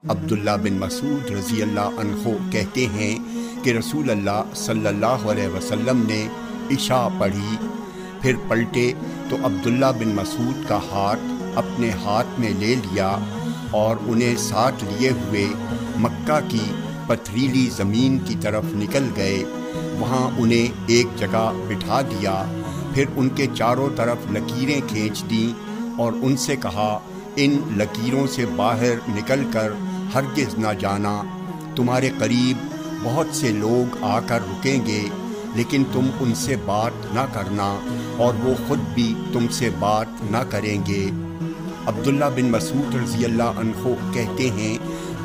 عبداللہ بن مسعود رضی اللہ عنہ کہتے ہیں کہ رسول اللہ صلی اللہ علیہ وسلم نے عشاء پڑھی، پھر پلٹے تو عبداللہ بن مسعود کا ہاتھ اپنے ہاتھ میں لے لیا اور انہیں ساتھ لیے ہوئے مکہ کی پتھریلی زمین کی طرف نکل گئے۔ وہاں انہیں ایک جگہ بٹھا دیا، پھر ان کے چاروں طرف لکیریں کھینچ دیں اور ان سے کہا، ان لکیروں سے باہر نکل کر ہرگز نہ جانا، تمہارے قریب بہت سے لوگ آ کر رکیں گے، لیکن تم ان سے بات نہ کرنا اور وہ خود بھی تم سے بات نہ کریں گے۔ عبداللہ بن مسعود رضی اللہ عنہ کہتے ہیں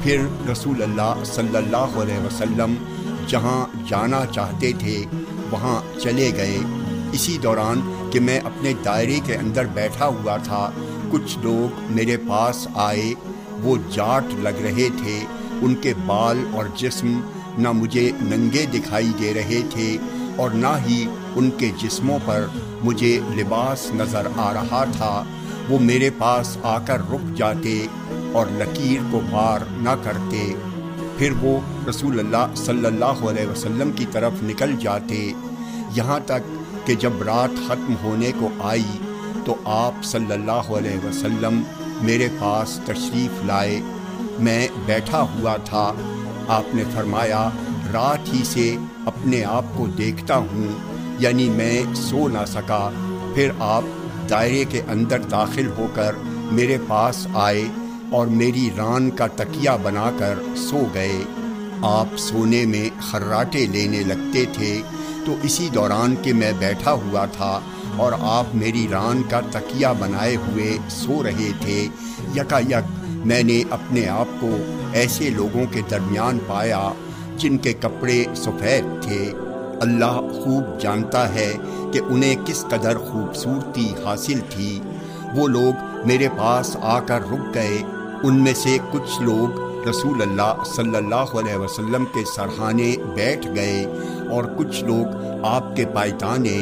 پھر رسول اللہ صلی اللہ علیہ وسلم جہاں جانا چاہتے تھے وہاں چلے گئے۔ اسی دوران کہ میں اپنے دائرے کے اندر بیٹھا ہوا تھا، کچھ لوگ میرے پاس آئے، وہ جاٹ لگ رہے تھے، ان کے بال اور جسم نہ مجھے ننگے دکھائی دے رہے تھے اور نہ ہی ان کے جسموں پر مجھے لباس نظر آ رہا تھا۔ وہ میرے پاس آ کر رک جاتے اور لکیر کو پار نہ کرتے، پھر وہ رسول اللہ صلی اللہ علیہ وسلم کی طرف نکل جاتے، یہاں تک کہ جب رات ختم ہونے کو آئی تو آپ صلی اللہ علیہ وسلم میرے پاس تشریف لائے۔ میں بیٹھا ہوا تھا، آپ نے فرمایا، رات ہی سے اپنے آپ کو دیکھتا ہوں، یعنی میں سو نہ سکا۔ پھر آپ دائرے کے اندر داخل ہو کر میرے پاس آئے اور میری ران کا تکیہ بنا کر سو گئے۔ آپ سونے میں خراٹے لینے لگتے تھے، تو اسی دوران کہ میں بیٹھا ہوا تھا اور آپ میری ران کا تکیہ بنائے ہوئے سو رہے تھے، یکا یک میں نے اپنے آپ کو ایسے لوگوں کے درمیان پایا جن کے کپڑے سفید تھے۔ اللہ خوب جانتا ہے کہ انہیں کس قدر خوبصورتی حاصل تھی۔ وہ لوگ میرے پاس آ کر رک گئے، ان میں سے کچھ لوگ رسول اللہ صلی اللہ علیہ وسلم کے سرہانے بیٹھ گئے اور کچھ لوگ آپ کے پائتانے۔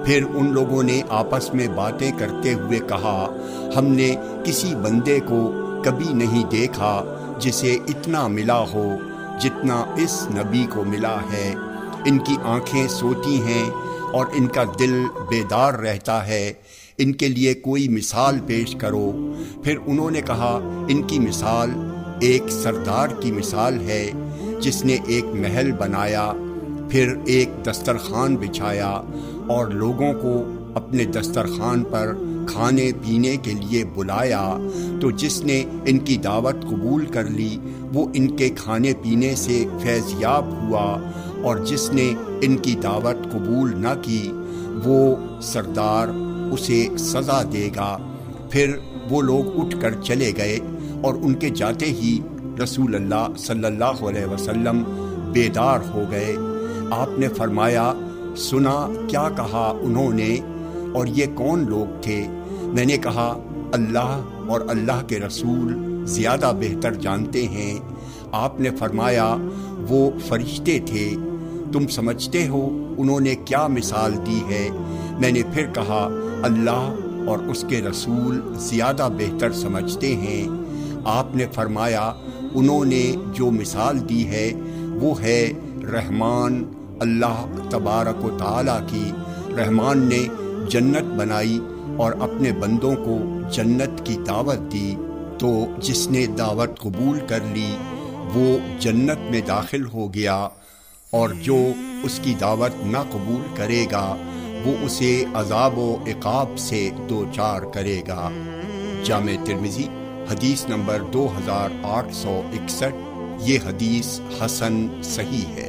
پھر ان لوگوں نے آپس میں باتیں کرتے ہوئے کہا، ہم نے کسی بندے کو کبھی نہیں دیکھا جسے اتنا ملا ہو جتنا اس نبی کو ملا ہے۔ ان کی آنکھیں سوتی ہیں اور ان کا دل بیدار رہتا ہے، ان کے لیے کوئی مثال پیش کرو۔ پھر انہوں نے کہا، ان کی مثال ایک سردار کی مثال ہے جس نے ایک محل بنایا، پھر ایک دسترخوان بچھایا اور لوگوں کو اپنے دسترخوان پر کھانے پینے کے لیے بلایا، تو جس نے ان کی دعوت قبول کر لی وہ ان کے کھانے پینے سے فیض یاب ہوا، اور جس نے ان کی دعوت قبول نہ کی وہ سردار اسے سزا دے گا۔ پھر وہ لوگ اٹھ کر چلے گئے اور ان کے جاتے ہی رسول اللہ صلی اللہ علیہ وسلم بیدار ہو گئے۔ آپ نے فرمایا، سنا کیا کہا انہوں نے اور یہ کون لوگ تھے؟ میں نے کہا، اللہ اور اللہ کے رسول زیادہ بہتر جانتے ہیں۔ آپ نے فرمایا، وہ فرشتے تھے۔ تم سمجھتے ہو انہوں نے کیا مثال دی ہے؟ میں نے پھر کہا، اللہ اور اس کے رسول زیادہ بہتر سمجھتے ہیں۔ آپ نے فرمایا، انہوں نے جو مثال دی ہے وہ ہے رحمان اللہ تبارک و تعالیٰ کی۔ رحمان نے جنت بنائی اور اپنے بندوں کو جنت کی دعوت دی، تو جس نے دعوت قبول کر لی وہ جنت میں داخل ہو گیا، اور جو اس کی دعوت نہ قبول کرے گا وہ اسے عذاب و عقاب سے دوچار کرے گا۔ جامع ترمذی حدیث نمبر 2861۔ یہ حدیث حسن صحیح ہے۔